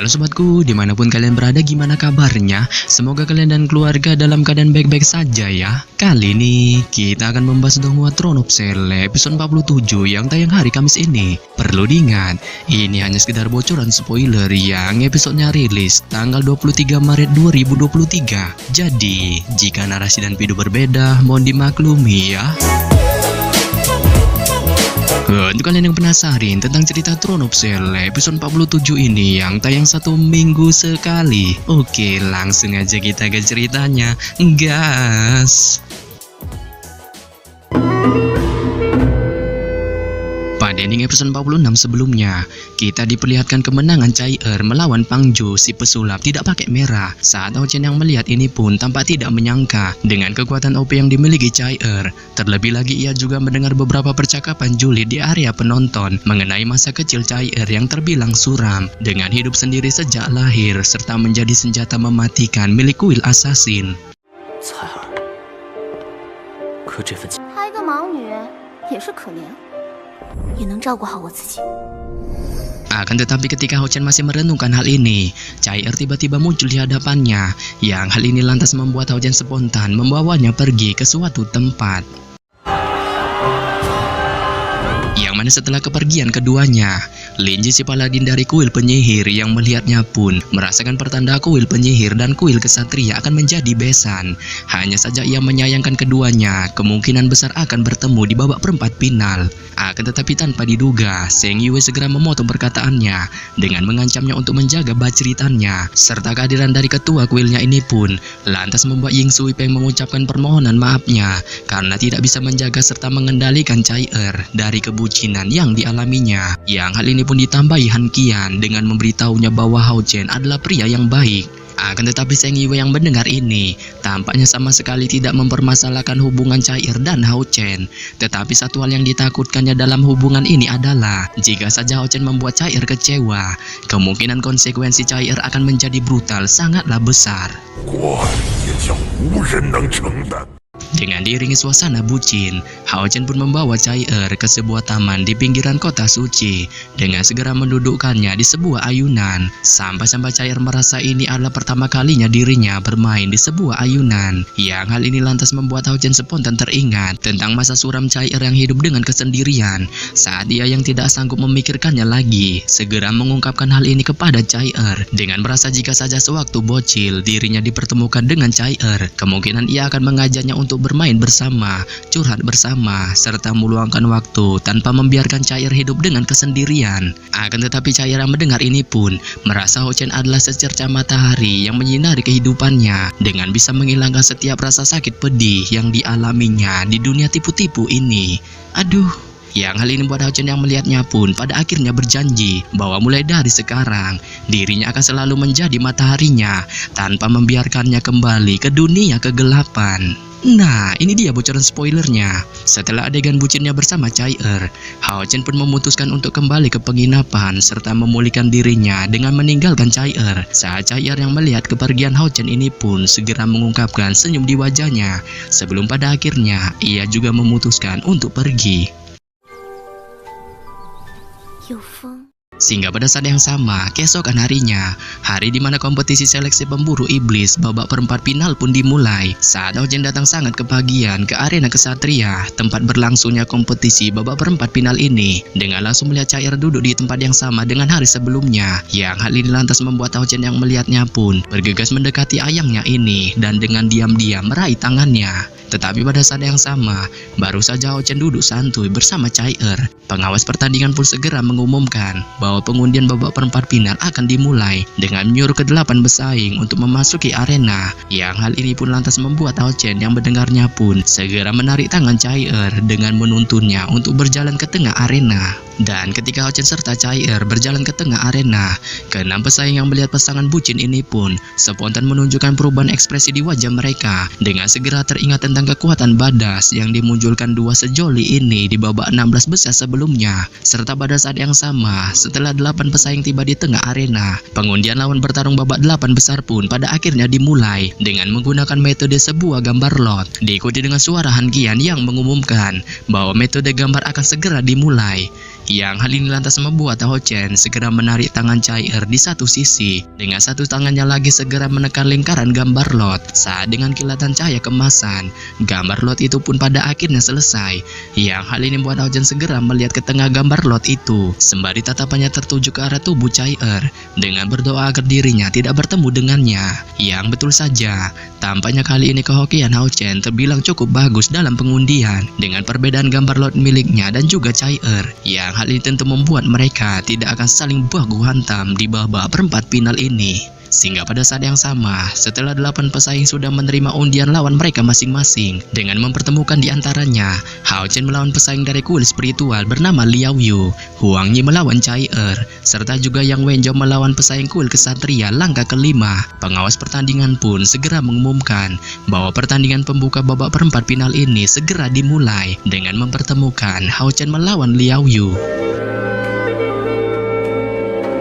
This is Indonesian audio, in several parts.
Halo sobatku, dimanapun kalian berada, gimana kabarnya? Semoga kalian dan keluarga dalam keadaan baik-baik saja ya. Kali ini kita akan membahas Donghua Throne of Sele episode 47 yang tayang hari Kamis ini. Perlu diingat, ini hanya sekedar bocoran spoiler yang episodenya rilis tanggal 23 Maret 2023. Jadi, jika narasi dan video berbeda, mohon dimaklumi ya. Untuk kalian yang penasaran tentang cerita Throne of Sele episode 47 ini yang tayang 1 minggu sekali, oke, langsung aja kita ke ceritanya, gas. Pada ending episode 46 sebelumnya, kita diperlihatkan kemenangan Chai-Er melawan Pang Ju si pesulap tidak pakai merah. Saat Hao Chen yang melihat ini pun tampak tidak menyangka dengan kekuatan OP yang dimiliki Chai-Er. Terlebih lagi ia juga mendengar beberapa percakapan julid di area penonton mengenai masa kecil Chai-Er yang terbilang suram dengan hidup sendiri sejak lahir serta menjadi senjata mematikan milik kuil assassin. 她一个盲女也是可怜，也能照顾好我自己。 Akan tetapi ketika Hao Chen masih merenungkan hal ini, Chai-Er tiba-tiba muncul di hadapannya, yang hal ini lantas membuat Hao Chen spontan membawanya pergi ke suatu tempat. Yang mana setelah kepergian keduanya, Lin Ji si paladin dari kuil penyihir yang melihatnya pun merasakan pertanda kuil penyihir dan kuil kesatria akan menjadi besan. Hanya saja ia menyayangkan keduanya kemungkinan besar akan bertemu di babak perempat final. Akan tetapi tanpa diduga, Seng Yue segera memotong perkataannya dengan mengancamnya untuk menjaga baceritannya. Serta kehadiran dari ketua kuilnya ini pun lantas membuat Ying Sui Peng mengucapkan permohonan maafnya karena tidak bisa menjaga serta mengendalikan Chai-Er dari kebucinan yang dialaminya. Yang hal ini pun ditambahi Han Qian dengan memberitahunya bahwa Hao Chen adalah pria yang baik. Akan tetapi Seng Yue yang mendengar ini tampaknya sama sekali tidak mempermasalahkan hubungan Chai-Er dan Hao Chen. Tetapi satu hal yang ditakutkannya dalam hubungan ini adalah jika saja Hao Chen membuat Chai-Er kecewa, kemungkinan konsekuensi Chai-Er akan menjadi brutal sangatlah besar. Dengan diiringi suasana bucin, Hao Chen pun membawa Chai-Er ke sebuah taman di pinggiran kota suci dengan segera mendudukkannya di sebuah ayunan. Sampai-sampai Chai-Er merasa ini adalah pertama kalinya dirinya bermain di sebuah ayunan. Yang hal ini lantas membuat Hao Chen spontan teringat tentang masa suram Chai-Er yang hidup dengan kesendirian. Saat dia yang tidak sanggup memikirkannya lagi, segera mengungkapkan hal ini kepada Chai-Er dengan merasa jika saja sewaktu bocil dirinya dipertemukan dengan Chai-Er, kemungkinan ia akan mengajaknya untuk bermain bersama, curhat bersama, serta meluangkan waktu tanpa membiarkan Chai-Er hidup dengan kesendirian. Akan tetapi Chai-Er yang mendengar ini pun merasa Hao Chen adalah secerca matahari yang menyinari kehidupannya dengan bisa menghilangkan setiap rasa sakit pedih yang dialaminya di dunia tipu-tipu ini. Aduh. Yang hal ini buat Hao Chen yang melihatnya pun pada akhirnya berjanji bahwa mulai dari sekarang dirinya akan selalu menjadi mataharinya tanpa membiarkannya kembali ke dunia kegelapan. Nah, ini dia bocoran spoilernya. Setelah adegan bucinnya bersama Chai-Er, Hao Chen pun memutuskan untuk kembali ke penginapan serta memulihkan dirinya dengan meninggalkan Chai-Er. Saat Chai-Er yang melihat kepergian Hao Chen ini pun segera mengungkapkan senyum di wajahnya sebelum pada akhirnya ia juga memutuskan untuk pergi. Sehingga pada saat yang sama, keesokan harinya, hari di mana kompetisi seleksi pemburu iblis babak perempat final pun dimulai. Saat Hao Chen datang sangat kebahagiaan ke arena kesatria, tempat berlangsungnya kompetisi babak perempat final ini, dengan langsung melihat Chai-Er duduk di tempat yang sama dengan hari sebelumnya. Yang hal ini lantas membuat Hao Chen yang melihatnya pun bergegas mendekati ayangnya ini dan dengan diam-diam meraih tangannya. Tetapi pada saat yang sama, baru saja Hao Chen duduk santuy bersama Chai-Er, pengawas pertandingan pun segera mengumumkan bahwa pengundian babak perempat final akan dimulai dengan menyuruh ke-8 pesaing untuk memasuki arena. Yang hal ini pun lantas membuat Hao Chen yang mendengarnya pun segera menarik tangan Chai-Er dengan menuntunnya untuk berjalan ke tengah arena. Dan ketika Hao Chen serta Chai-Er berjalan ke tengah arena, ke-6 pesaing yang melihat pasangan bucin ini pun spontan menunjukkan perubahan ekspresi di wajah mereka dengan segera teringat tentang kekuatan badas yang dimunculkan dua sejoli ini di babak 16 besar sebelumnya. Serta pada saat yang sama, setelah 8 pesaing tiba di tengah arena, pengundian lawan bertarung babak 8 besar pun pada akhirnya dimulai dengan menggunakan metode sebuah gambar lot, diikuti dengan suara Han Qian yang mengumumkan bahwa metode gambar akan segera dimulai. Yang hal ini lantas membuat Hao Chen segera menarik tangan Chai di satu sisi, dengan satu tangannya lagi segera menekan lingkaran gambar lot. Saat dengan kilatan cahaya kemasan, gambar lot itu pun pada akhirnya selesai. Yang hal ini membuat Hao Chen segera melihat ke tengah gambar lot itu, sembari tatapannya tertuju ke arah tubuh Chai dengan berdoa agar dirinya tidak bertemu dengannya. Yang betul saja, tampaknya kali ini kehokian Hao Chen terbilang cukup bagus dalam pengundian, dengan perbedaan gambar lot miliknya dan juga Chai yang hal ini tentu membuat mereka tidak akan saling baku hantam di babak perempat final ini. Sehingga pada saat yang sama, setelah 8 pesaing sudah menerima undian lawan mereka masing-masing, dengan mempertemukan di antaranya Hao Chen melawan pesaing dari kuil spiritual bernama Liao Yu, Huang Yi melawan Chai serta juga Yang Wenjao melawan pesaing kuil kesatria langkah kelima. Pengawas pertandingan pun segera mengumumkan bahwa pertandingan pembuka babak perempat final ini segera dimulai dengan mempertemukan Hao Chen melawan Liao Yu.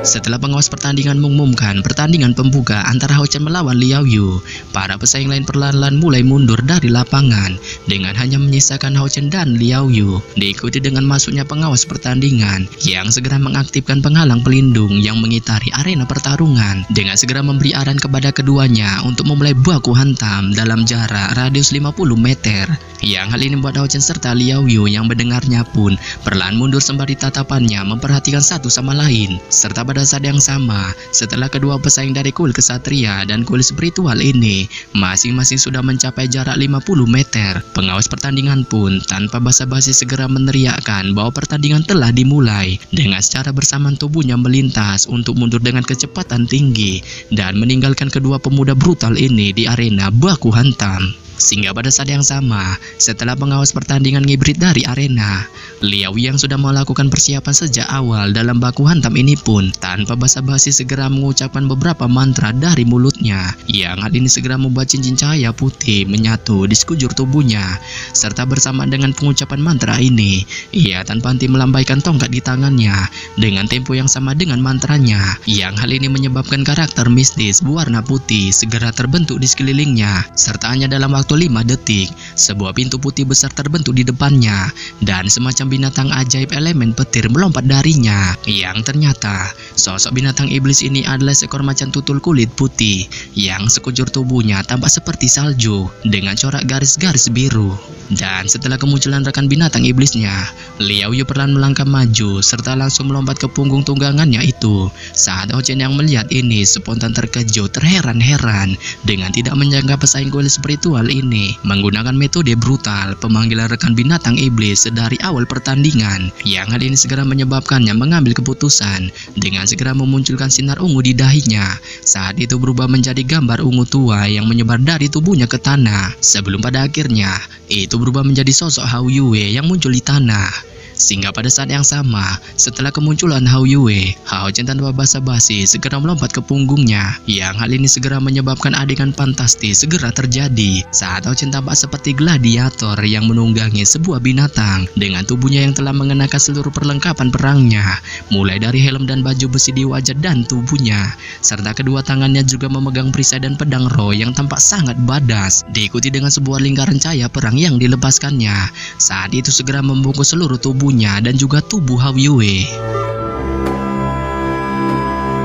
Setelah pengawas pertandingan mengumumkan pertandingan pembuka antara Hao Chen melawan Liao Yu, para pesaing lain perlahan-lahan mulai mundur dari lapangan dengan hanya menyisakan Hao Chen dan Liao Yu. Diikuti dengan masuknya pengawas pertandingan yang segera mengaktifkan penghalang pelindung yang mengitari arena pertarungan dengan segera memberi arahan kepada keduanya untuk memulai baku hantam dalam jarak radius 50 meter. Yang hal ini membuat Hao Chen serta Liao Yu yang mendengarnya pun perlahan mundur sembari tatapannya memperhatikan satu sama lain. Serta pada saat yang sama, setelah kedua pesaing dari kuil kesatria dan kuil spiritual ini masing-masing sudah mencapai jarak 50 meter, pengawas pertandingan pun tanpa basa-basi segera meneriakkan bahwa pertandingan telah dimulai. Dengan secara bersamaan tubuhnya melintas untuk mundur dengan kecepatan tinggi dan meninggalkan kedua pemuda brutal ini di arena baku hantam. Sehingga pada saat yang sama, setelah pengawas pertandingan ngibrit dari arena, Liao yang sudah melakukan persiapan sejak awal dalam baku hantam ini pun tanpa basa-basi segera mengucapkan beberapa mantra dari mulutnya, yang hal ini segera membuat cincin cahaya putih menyatu di sekujur tubuhnya. Serta bersamaan dengan pengucapan mantra ini, ia tanpa henti melambaikan tongkat di tangannya dengan tempo yang sama dengan mantranya, yang hal ini menyebabkan karakter mistis berwarna putih segera terbentuk di sekelilingnya. Serta hanya dalam waktu 5 detik, sebuah pintu putih besar terbentuk di depannya dan semacam binatang ajaib elemen petir melompat darinya, yang ternyata sosok binatang iblis ini adalah seekor macan tutul kulit putih yang sekujur tubuhnya tampak seperti salju dengan corak garis-garis biru. Dan setelah kemunculan rekan binatang iblisnya, Liao Yu perlahan melangkah maju serta langsung melompat ke punggung tunggangannya itu. Saat Hao Chen yang melihat ini spontan terkejut terheran-heran dengan tidak menyangka pesaing kuil spiritual ini menggunakan metode brutal pemanggilan rekan binatang iblis dari awal pertandingan, yang hal ini segera menyebabkannya mengambil keputusan dengan segera memunculkan sinar ungu di dahinya. Saat itu berubah menjadi gambar ungu tua yang menyebar dari tubuhnya ke tanah, sebelum pada akhirnya itu berubah menjadi sosok Hao Yue yang muncul di tanah. Sehingga pada saat yang sama, setelah kemunculan Hao Yue, Hao Chen tanpa basa-basi segera melompat ke punggungnya, yang hal ini segera menyebabkan adegan fantastis segera terjadi saat Hao Chen tampak seperti gladiator yang menunggangi sebuah binatang dengan tubuhnya yang telah mengenakan seluruh perlengkapan perangnya, mulai dari helm dan baju besi di wajah dan tubuhnya, serta kedua tangannya juga memegang perisai dan pedang roh yang tampak sangat badas, diikuti dengan sebuah lingkaran cahaya perang yang dilepaskannya. Saat itu segera membungkus seluruh tubuhnya dan juga tubuh Hao Yue.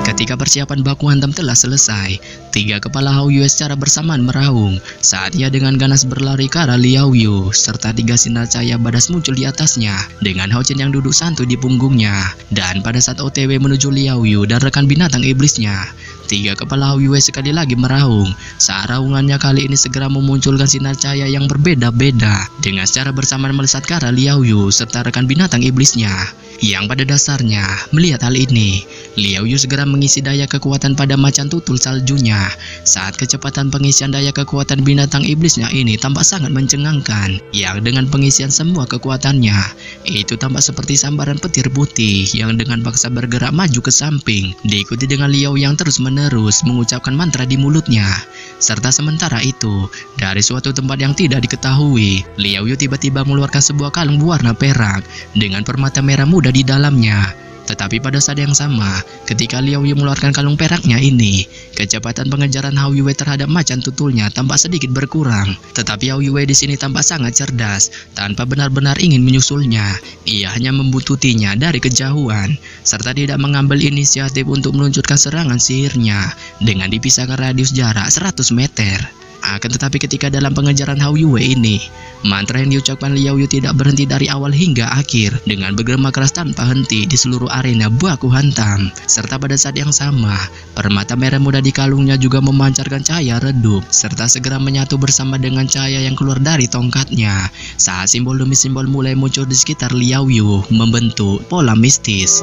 Ketika persiapan baku hantam telah selesai, 3 kepala Hao Yue secara bersamaan meraung saat ia dengan ganas berlari ke arah Liao Yu, serta 3 sinar cahaya badas muncul di atasnya dengan Hao Chen yang duduk santuy di punggungnya. Dan pada saat OTW menuju Liao Yu dan rekan binatang iblisnya, 3 kepala Hao Yue sekali lagi meraung saat raungannya kali ini segera memunculkan sinar cahaya yang berbeda-beda dengan secara bersamaan melesat ke arah Liao Yu serta rekan binatang iblisnya. Yang pada dasarnya, melihat hal ini, Liao Yu segera mengisi daya kekuatan pada macan tutul saljunya. Saat kecepatan pengisian daya kekuatan binatang iblisnya ini tampak sangat mencengangkan, yang dengan pengisian semua kekuatannya, itu tampak seperti sambaran petir putih yang dengan paksa bergerak maju ke samping, diikuti dengan Liao yang terus-menerus mengucapkan mantra di mulutnya. Serta sementara itu, dari suatu tempat yang tidak diketahui, Liao Yu tiba-tiba mengeluarkan sebuah kalung berwarna perak dengan permata merah muda di dalamnya. Tetapi pada saat yang sama, ketika Liao Yu mengeluarkan kalung peraknya ini, kecepatan pengejaran Hao Yue terhadap macan tutulnya tampak sedikit berkurang. Tetapi Hao Yue di sini tampak sangat cerdas, tanpa benar-benar ingin menyusulnya. Ia hanya membututinya dari kejauhan, serta tidak mengambil inisiatif untuk meluncurkan serangan sihirnya dengan dipisahkan radius jarak 100 meter. Akan tetapi ketika dalam pengejaran Hao Yue ini, mantra yang diucapkan Liao Yu tidak berhenti dari awal hingga akhir dengan bergema keras tanpa henti di seluruh arena baku hantam. Serta pada saat yang sama, permata merah muda di kalungnya juga memancarkan cahaya redup serta segera menyatu bersama dengan cahaya yang keluar dari tongkatnya saat simbol demi simbol mulai muncul di sekitar Liao Yu membentuk pola mistis.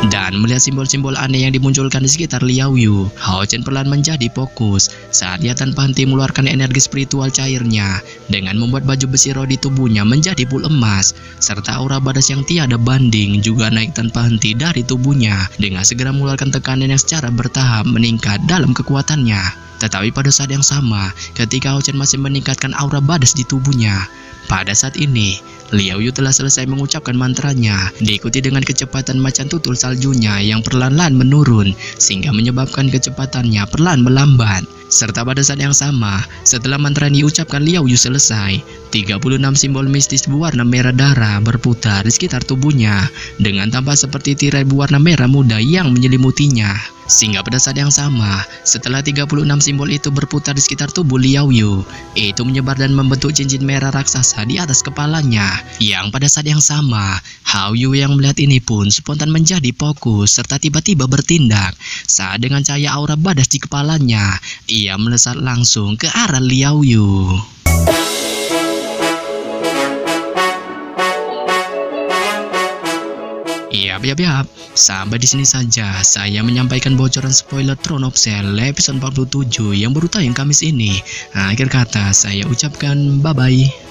Dan melihat simbol-simbol aneh yang dimunculkan di sekitar Liao Yu, Hao Chen perlahan menjadi fokus saat ia tanpa henti mengeluarkan energi spiritual cairnya dengan membuat baju besi roh di tubuhnya menjadi full emas, serta aura badas yang tiada banding juga naik tanpa henti dari tubuhnya dengan segera mengeluarkan tekanan yang secara bertahap meningkat dalam kekuatannya. Tetapi pada saat yang sama, ketika Hao Chen masih meningkatkan aura badas di tubuhnya, pada saat ini, Liao Yu telah selesai mengucapkan mantranya, diikuti dengan kecepatan macan tutul saljunya yang perlahan-lahan menurun, sehingga menyebabkan kecepatannya perlahan melambat. Serta pada saat yang sama, setelah mantra yang diucapkan Liao Yu selesai, 36 simbol mistis berwarna merah darah berputar di sekitar tubuhnya, dengan tampak seperti tirai berwarna merah muda yang menyelimutinya. Sehingga pada saat yang sama, setelah 36 simbol itu berputar di sekitar tubuh Liao Yu, itu menyebar dan membentuk cincin merah raksasa di atas kepalanya. Yang pada saat yang sama, Hao Yu yang melihat ini pun spontan menjadi fokus serta tiba-tiba bertindak. Saat dengan cahaya aura badas di kepalanya, ia melesat langsung ke arah Liao Yu. Yap. Sampai di sini saja saya menyampaikan bocoran spoiler Throne of Cell episode 47 yang baru tayang Kamis ini. Akhir kata saya ucapkan bye-bye.